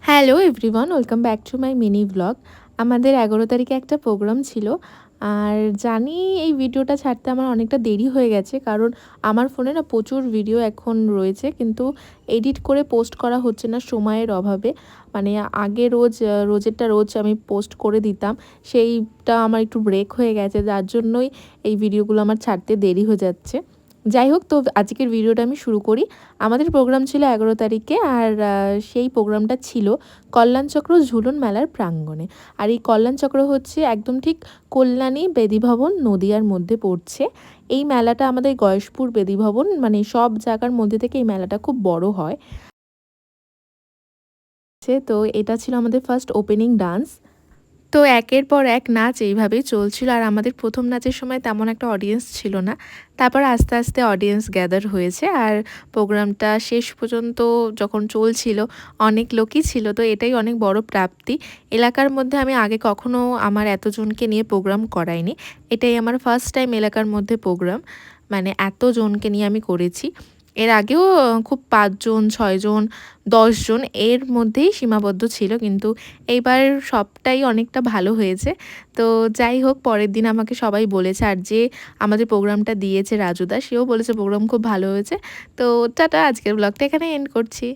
Hello everyone, welcome back to my mini blog. আমাদের ১১ তারিখে একটা প্রোগ্রাম ছিল। আর জানি এই ভিডিওটা ছাড়তে আমার অনেকটা দেরি হয়ে গেছে, কারণ আমার ফোনে না প্রচুর ভিডিও এখন রয়েছে, কিন্তু এডিট করে পোস্ট করা হচ্ছে না সময়ের অভাবে। মানে আগে রোজেরটা রোজ আমি পোস্ট করে দিতাম, সেইটা আমার একটু ব্রেক হয়ে গেছে, যার জন্যই এই ভিডিওগুলো আমার ছাড়তে দেরি হয়ে যাচ্ছে। যাই হোক, তো আজকের ভিডিওটা আমি শুরু করি। আমাদের প্রোগ্রাম ছিল ১১ তারিখে, আর সেই প্রোগ্রামটা ছিল কল্যাণচক্র ঝুলন মেলার প্রাঙ্গণে। আর এই কল্যাণচক্র হচ্ছে একদম ঠিক কল্যাণী বেদীভবন নদিয়ার মধ্যে পড়ছে। এই মেলাটা আমাদের গয়েশপুর বেদীভবন, মানে সব জায়গার মধ্যে থেকে এই মেলাটা খুব বড় হয়। তো এটা ছিল আমাদের ফার্স্ট ওপেনিং ডান্স। তো একের পর এক নাচ এইভাবেই চলছিল, আর আমাদের প্রথম নাচের সময় তেমন একটা অডিয়েন্স ছিল না। তারপর আস্তে আস্তে অডিয়েন্স গ্যাদার হয়েছে, আর প্রোগ্রামটা শেষ পর্যন্ত যখন চলছিল অনেক লোকই ছিল। তো এটাই অনেক বড় প্রাপ্তি। এলাকার মধ্যে আমি আগে কখনো আমার এতজনকে নিয়ে প্রোগ্রাম করাইনি। এটাই আমার ফার্স্ট টাইম এলাকার মধ্যে প্রোগ্রাম, মানে এতজনকে নিয়ে আমি করেছি। এর আগেও খুব ৫ জন, ৬ জন, ১০ জন এর মধ্যেই সীমাবদ্ধ ছিল, কিন্তু এইবার সবটাই অনেকটা ভালো হয়েছে। তো যাই হোক, পরের দিন আমাকে সবাই বলেছে, আর যে আমাদের প্রোগ্রামটা দিয়েছে রাজুদা, সেও বলেছে প্রোগ্রাম খুব ভালো হয়েছে। তো টাটা, আজকের ব্লগটা এখানে এন্ড করছি।